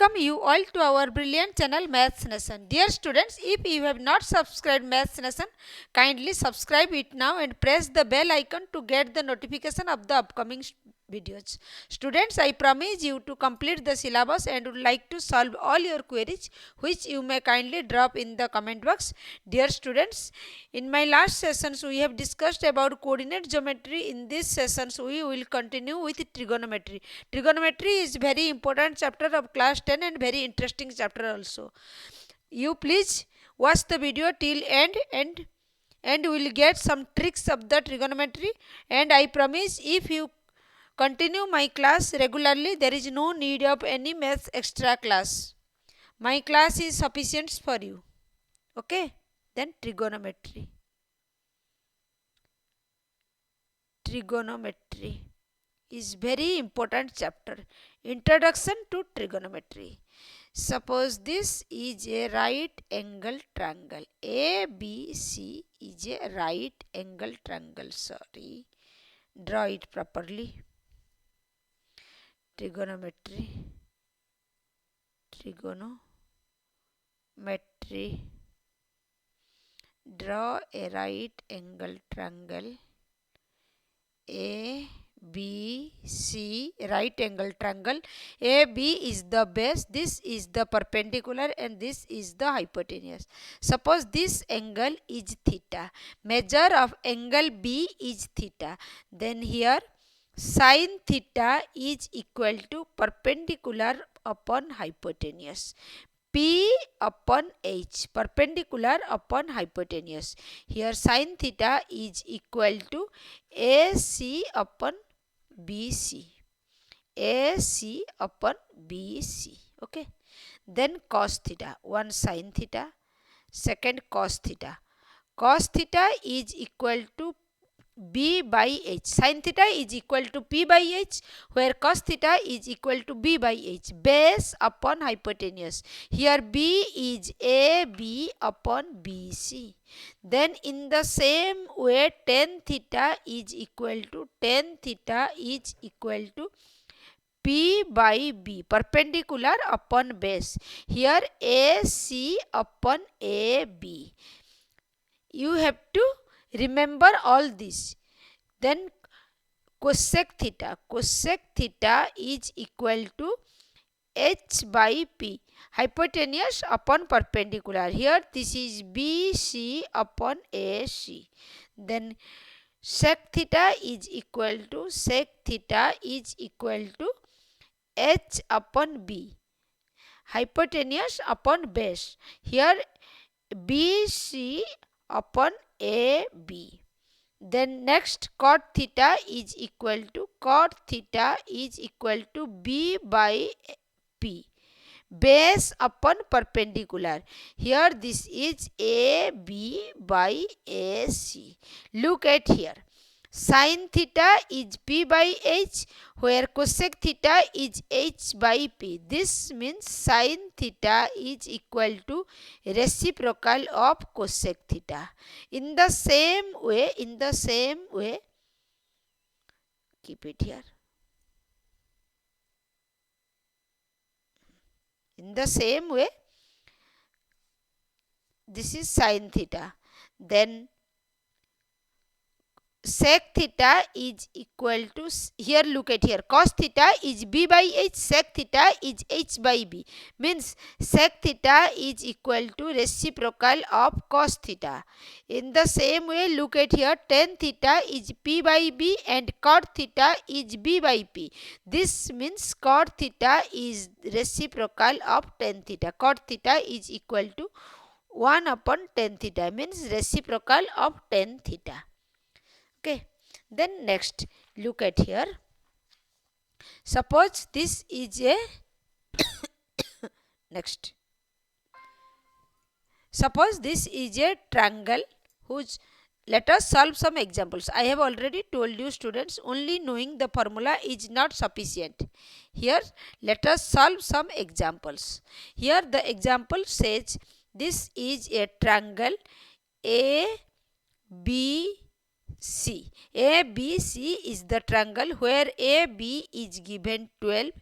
welcome you all to our brilliant channel Maths Nation. Dear students, if you have not subscribed Maths Nation, kindly subscribe it now and press the bell icon to get the notification of the upcoming videos. Students, I promise you to complete the syllabus and would like to solve all your queries which you may kindly drop in the comment box. Dear students, in my last sessions we have discussed about coordinate geometry. In this sessions we will continue with trigonometry. Trigonometry is very important chapter of class 10 and very interesting chapter also. You please watch the video till end and will get some tricks of the trigonometry, and I promise if you continue my class regularly, there is no need of any maths extra class. My class is sufficient for you. Okay? Then trigonometry. Trigonometry is very important chapter. Introduction to trigonometry. Suppose this is a right angle triangle. ABC is a right angle triangle. Sorry. Draw it properly. Trigonometry. Draw a right angle triangle. A, B, C, right angle triangle. AB is the base, this is the perpendicular, and this is the hypotenuse. Suppose this angle is theta. Measure of angle B is theta. Then here sin theta is equal to perpendicular upon hypotenuse. P upon H, perpendicular upon hypotenuse. Here sin theta is equal to AC upon BC. AC upon BC. Okay. Then cos theta. One sin theta. Second cos theta. Cos theta is equal to B by H. Sin theta is equal to P by H, where cos theta is equal to B by H. Base upon hypotenuse. Here B is AB upon BC. Then in the same way tan theta is equal to P by B, perpendicular upon base. Here AC upon AB. You have to remember all this. Then cosec theta. Cosec theta is equal to H by P, hypotenuse upon perpendicular. Here this is BC upon AC. Then sec theta is equal to H upon B, hypotenuse upon base. Here BC upon AB. Then next cot theta is equal to B by P, base upon perpendicular. Here this is AB by AC. Look at here. Sin theta is P by H, where cosec theta is H by P. This means sin theta is equal to reciprocal of cosec theta. In the same way, keep it here. In the same way, this is sin theta. Then sec theta is equal to, here look at here, cos theta is B by H, sec theta is H by B. Means sec theta is equal to reciprocal of cos theta. In the same way, look at here, tan theta is P by B and cot theta is B by P. This means cot theta is reciprocal of tan theta. Cot theta is equal to 1 upon tan theta, means reciprocal of tan theta. Okay. Then next, look at here. Suppose this is a next. Suppose this is a triangle whose, let us solve some examples. I have already told you students, only knowing the formula is not sufficient. Here let us solve some examples. Here the example says this is a triangle A, B, C. ABC is the triangle where AB is given 12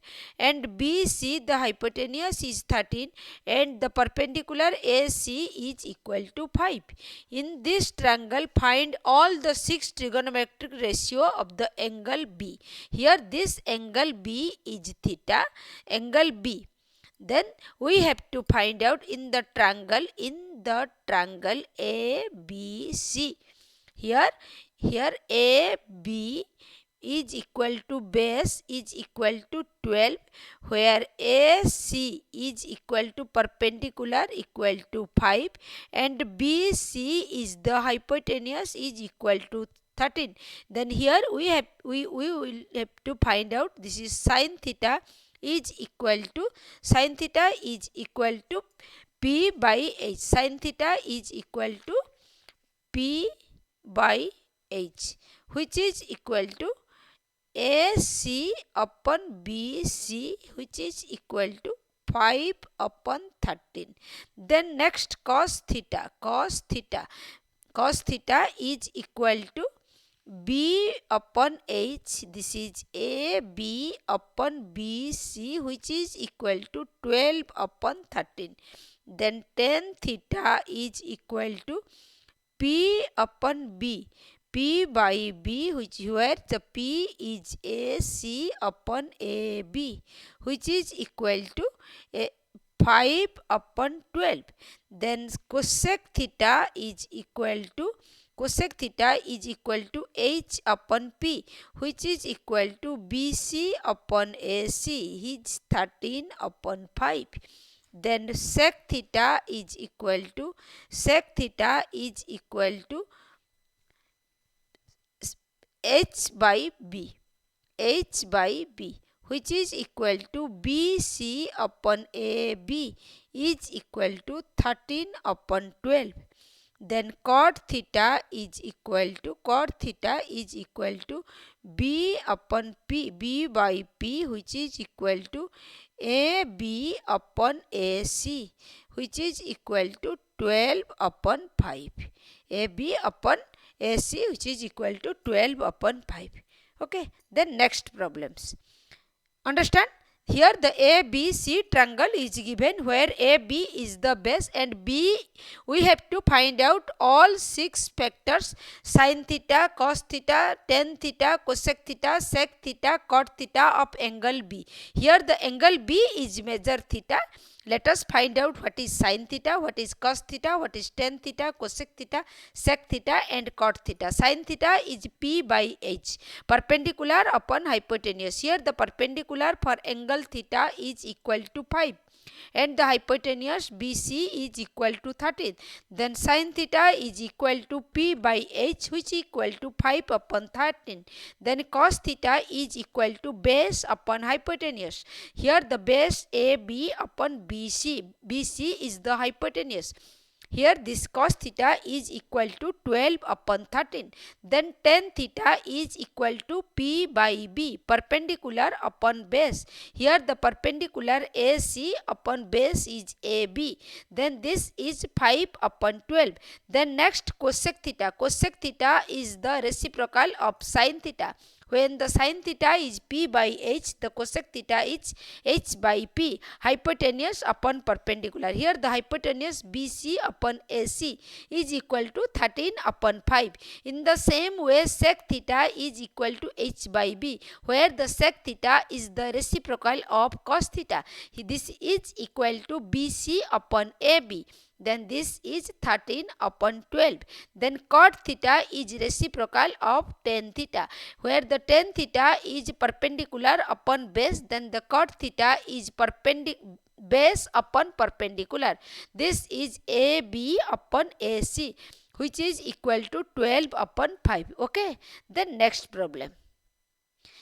and BC the hypotenuse is 13 and the perpendicular AC is equal to 5. In this triangle find all the 6 trigonometric ratio of the angle B. Here this angle B is theta, angle B. Then we have to find out in the triangle ABC. Here AB is equal to base is equal to 12, where AC is equal to perpendicular equal to 5 and BC is the hypotenuse is equal to 13. Then here we will have to find out this is sin theta is equal to P by H. Sin theta is equal to P by H, which is equal to AC upon BC, which is equal to 5 upon 13. Then next cos theta is equal to B upon H. This is AB upon BC, which is equal to 12 upon 13. Then tan theta is equal to P upon B, P by B, where the P is AC upon AB, which is equal to 5 upon 12. Then cosec theta is equal to H upon P, which is equal to BC upon AC, is 13 upon 5. Then sec theta is equal to H by B, which is equal to BC upon AB, is equal to 13 upon 12. Then cot theta is equal to B upon P, B by P, which is equal to AB upon AC, which is equal to 12 upon 5. AB upon AC, which is equal to 12 upon 5. Okay, then next problems. Understand? Here the ABC triangle is given where AB is the base and B we have to find out all 6 factors: sin theta, cos theta, tan theta, cosec theta, sec theta, cot theta of angle B. Here the angle B is measure theta. Let us find out what is sin theta, what is cos theta, what is tan theta, cosec theta, sec theta and cot theta. Sin theta is P by H, perpendicular upon hypotenuse. Here the perpendicular for angle theta is equal to 5 and the hypotenuse BC is equal to 13. Then sin theta is equal to P by H, which is equal to 5 upon 13. Then cos theta is equal to base upon hypotenuse. Here the base AB upon BC. BC is the hypotenuse. Here this cos theta is equal to 12 upon 13. Then tan theta is equal to P by B, perpendicular upon base. Here the perpendicular AC upon base is AB. Then this is 5 upon 12. Then next cosec theta. Cosec theta is the reciprocal of sin theta. When the sin theta is P by H, the cosec theta is H by P, hypotenuse upon perpendicular. Here the hypotenuse BC upon AC is equal to 13 upon 5. In the same way, sec theta is equal to H by B, where the sec theta is the reciprocal of cos theta. This is equal to BC upon AB. Then this is 13 upon 12. Then cot theta is reciprocal of tan theta, where the tan theta is perpendicular upon base, then the cot theta is base upon perpendicular. This is AB upon AC, which is equal to 12 upon 5. Okay, then next problem.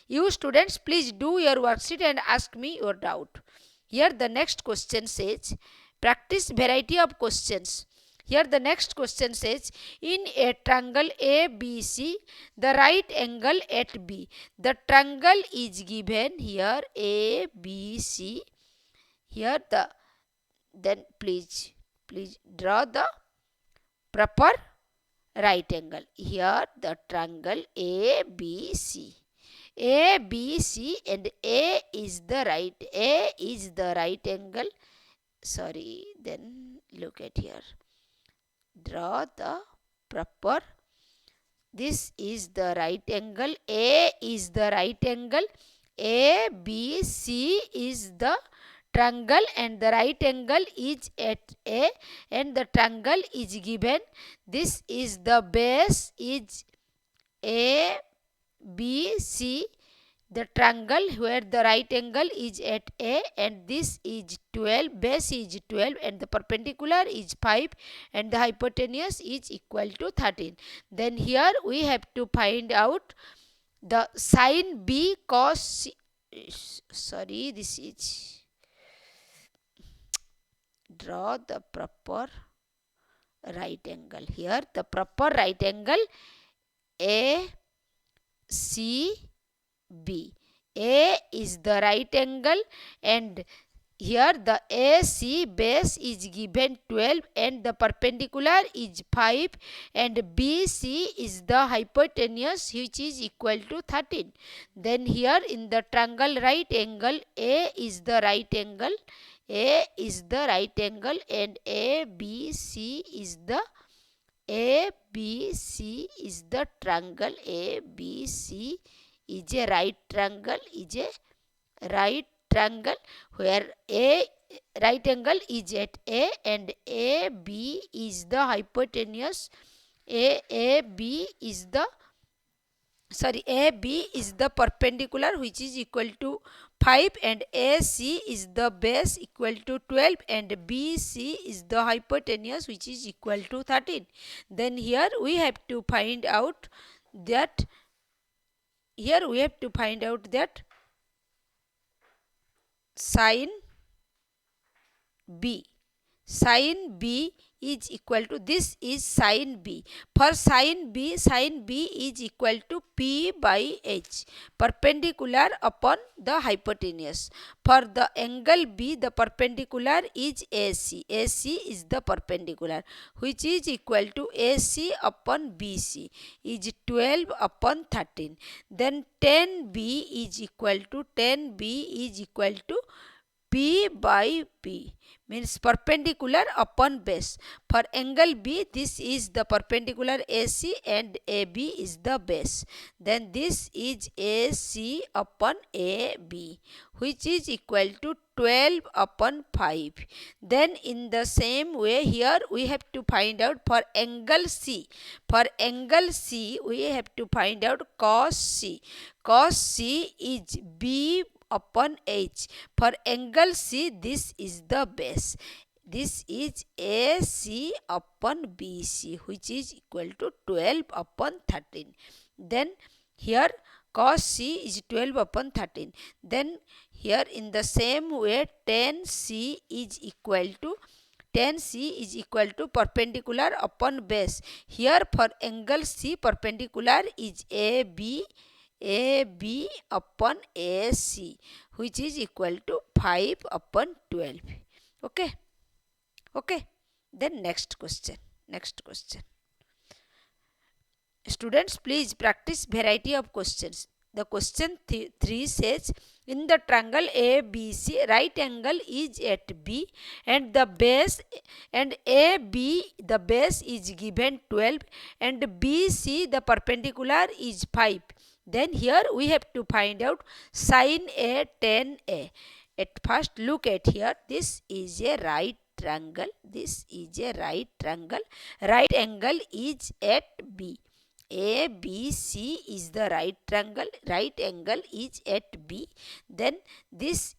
You students, please do your worksheet and ask me your doubt. Here the next question says, practice variety of questions. Here the next question says, in a triangle ABC, the right angle at B. The triangle is given here ABC. Here then please draw the proper right angle. Here the triangle ABC. ABC and A is the right angle. Sorry, then look at here. Draw the proper. This is the right angle. A is the right angle. ABC is the triangle and the right angle is at A and the triangle is given. This is the base is A B C, the triangle where the right angle is at A and this is 12, base is 12 and the perpendicular is 5 and the hypotenuse is equal to 13. Then here we have to find out the sin B cos C. Sorry, this is, draw the proper right angle. Here the proper right angle A C B. A is the right angle and here the AC base is given 12 and the perpendicular is 5 and BC is the hypotenuse which is equal to 13. Then here in the triangle right angle, A is the right angle, A is the right angle and ABC is the triangle. ABC is a right triangle where A right angle is at A and AB is the hypotenuse. AB is the perpendicular which is equal to 5 and AC is the base equal to 12 and BC is the hypotenuse which is equal to 13. Then here we have to find out that sin B is equal to, this is sin B. For sin B is equal to P by H, perpendicular upon the hypotenuse. For the angle B, the perpendicular is AC. AC is the perpendicular which is equal to AC upon BC is 12 upon 13. Then tan B is equal to P by P, means perpendicular upon base. For angle B, this is the perpendicular AC and AB is the base. Then this is AC upon AB which is equal to 12 upon 5. Then in the same way here we have to find out for angle C. For angle C we have to find out cos C. Cos C is B upon H. For angle C, this is the base. This is AC upon BC which is equal to 12 upon 13. Then here cos C is 12 upon 13. Then here in the same way tan C is equal to perpendicular upon base. Here for angle C, perpendicular is AB upon AC which is equal to 5 upon 12. Okay. Then next question. Students, please practice variety of questions. The question 3 says, in the triangle ABC, right angle is at B and the base and AB, the base is given 12 and BC, the perpendicular is 5. Then here we have to find out sin A, tan A. At first look at here, this is a right triangle. Right angle is at B. ABC is the right triangle. Right angle is at B. Then this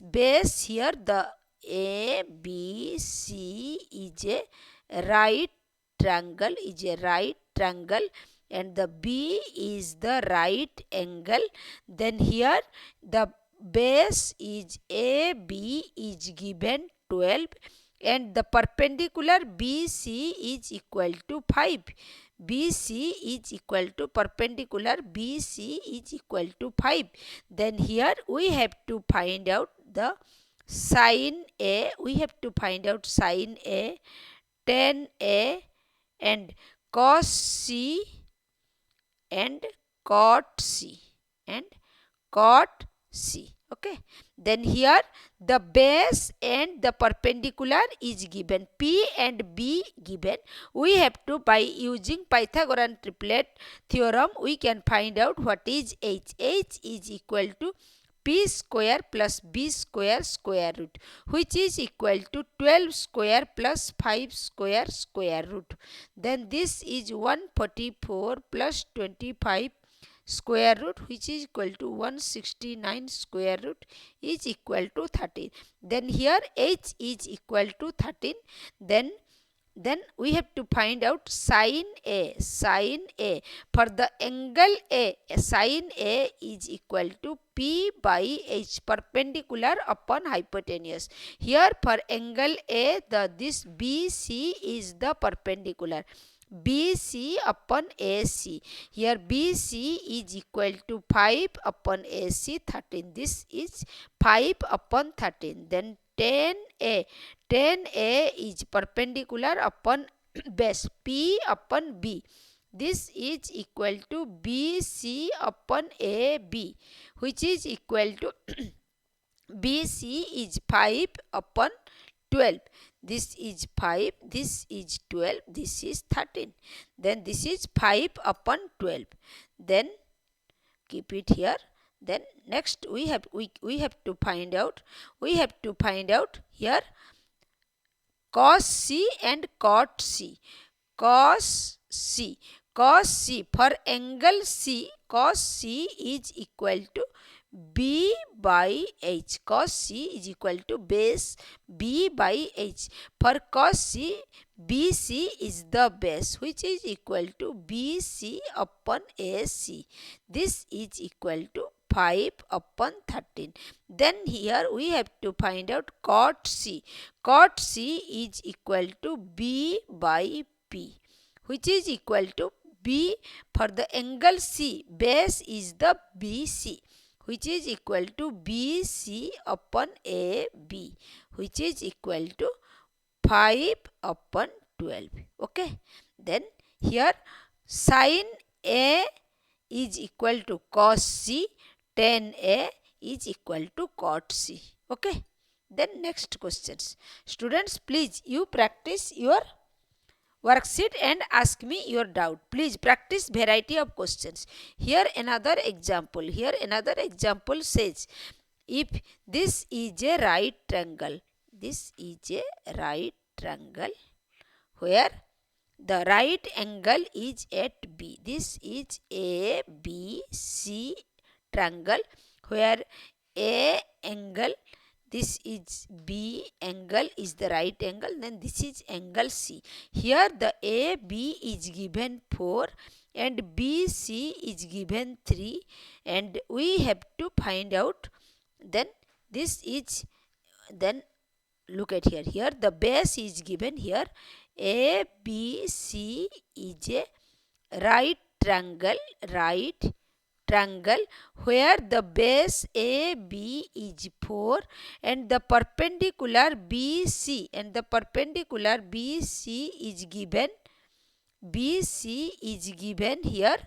base here, the ABC is a right triangle. And the B is the right angle. Then here the base is AB is given 12 and the perpendicular BC is equal to 5. Perpendicular BC is equal to 5. Then here we have to find out the sin A. Tan A and cos C and cot C and cot C. Okay, then here the base and the perpendicular is given, P and B given. We have to, by using Pythagorean triplet theorem, we can find out what is H. H is equal to P square plus B square square root, which is equal to 12 square plus 5 square square root. Then this is 144 plus 25 square root, which is equal to 169 square root is equal to 13. Then here H is equal to 13. Then we have to find out sin A. Sin A, for the angle A, sin A is equal to P by H, perpendicular upon hypotenuse. Here for angle A, this BC is the perpendicular. BC upon AC. Here BC is equal to 5 upon AC 13. This is 5 upon 13. Then 10A. 10A is perpendicular upon base, P upon B. This is equal to BC upon AB, which is equal to BC is 5 upon 12. This is 5, this is 12, this is 13. Then this is 5 upon 12. Then keep it here. Then next we have to find out here cos C and cot C. Cos C for angle C, cos C is equal to B by H. Cos C is equal to base B by H. For cos C, BC is the base, which is equal to BC upon AC. This is equal to 5 upon 13. Then here we have to find out cot C. Cot C is equal to B by P, which is equal to B for the angle C. Base is the BC, which is equal to BC upon AB, which is equal to 5 upon 12. Okay. Then here sin A is equal to cos C, tan A is equal to cot C. Okay. Then next questions. Students, please you practice your worksheet and ask me your doubt. Please practice variety of questions. Here another example. Here another example says, if this is a right triangle, this is a right triangle where the right angle is at B. This is A, B, C triangle where A angle, this is B angle is the right angle, then this is angle C. Here the AB is given 4 and BC is given 3, and we have to find out. Then this is, then look at here. Here the base is given here. ABC is a right triangle where the base AB is 4 and the perpendicular BC is given here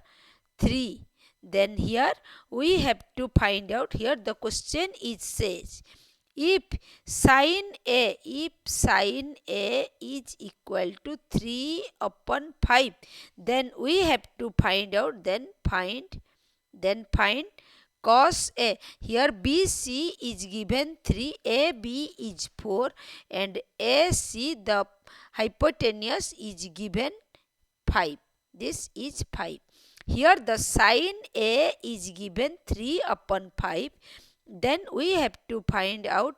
3. Then here we have to find out. Here the question is says, if sin A is equal to 3 upon 5, then we have to find out. Then find cos A. Here BC is given 3, AB is 4 and AC, the hypotenuse, is given 5. This is 5. Here the sin A is given 3 upon 5. Then we have to find out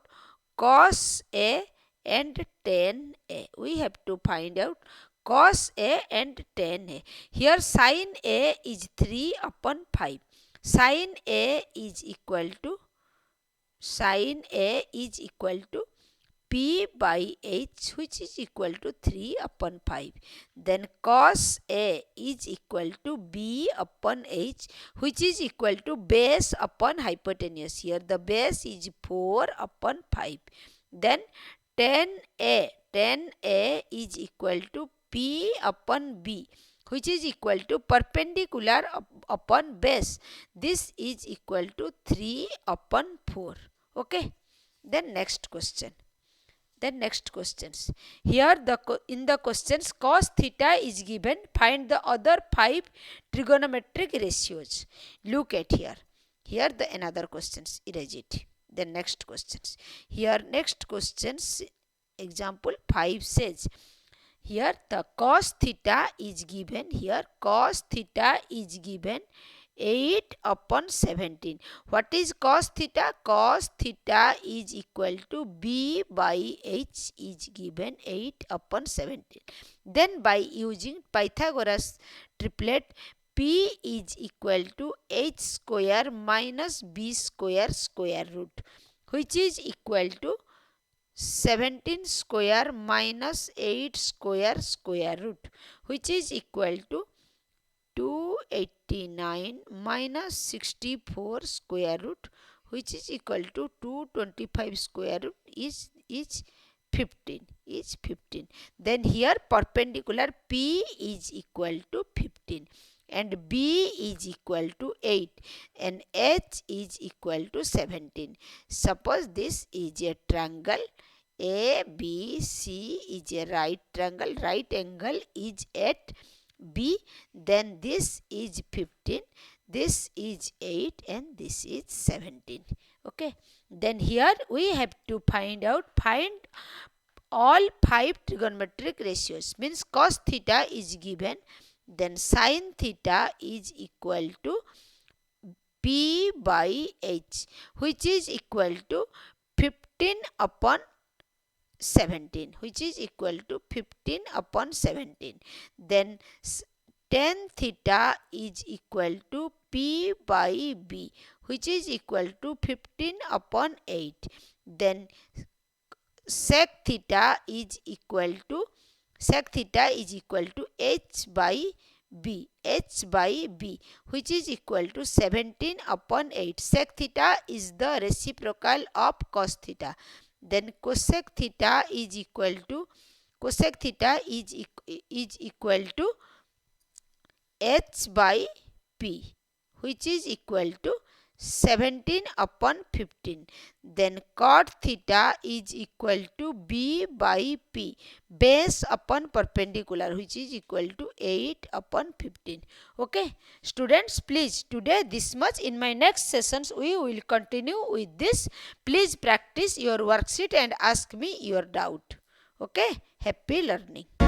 cos A and tan A. We have to find out cos A and tan A. Here sin A is 3 upon 5. Sin A is equal to P by H, which is equal to 3 upon 5. Then cos A is equal to B upon H, which is equal to base upon hypotenuse. Here the base is 4 upon 5. Then tan A is equal to P upon B, which is equal to perpendicular upon base. This is equal to 3 upon 4. Okay. Then next question. Here in the questions cos theta is given. Find the other 5 trigonometric ratios. Look at here. Here the another questions. Erase it. The next questions. Here next questions. Example 5 says. Here the cos theta is given. Here cos theta is given 8 upon 17. What is cos theta? Cos theta is equal to B by H is given 8 upon 17. Then by using Pythagoras triplet, P is equal to H square minus B square square root, which is equal to 17 square minus 8 square square root, which is equal to 289 minus 64 square root, which is equal to 225 square root is 15. Then here perpendicular P is equal to 15 and B is equal to 8 and H is equal to 17. Suppose this is a triangle. ABC is a right triangle. Right angle is at B, then this is 15, this is 8 and this is 17. Okay. Then here we have to find all 5 trigonometric ratios. Means cos theta is given, then sin theta is equal to P by H, which is equal to 15 upon 17, which is equal to 15 upon 17. Then tan theta is equal to P by B, which is equal to 15 upon 8. Then sec theta is equal to H by B, which is equal to 17 upon 8. Sec theta is the reciprocal of cos theta. Then cosec theta is equal to H by P, which is equal to 17 upon 15. Then cot theta is equal to B by P, base upon perpendicular, which is equal to 8 upon 15. Okay. Students, please today this much. In my next sessions we will continue with this. Please practice your worksheet and ask me your doubt. Okay. Happy learning.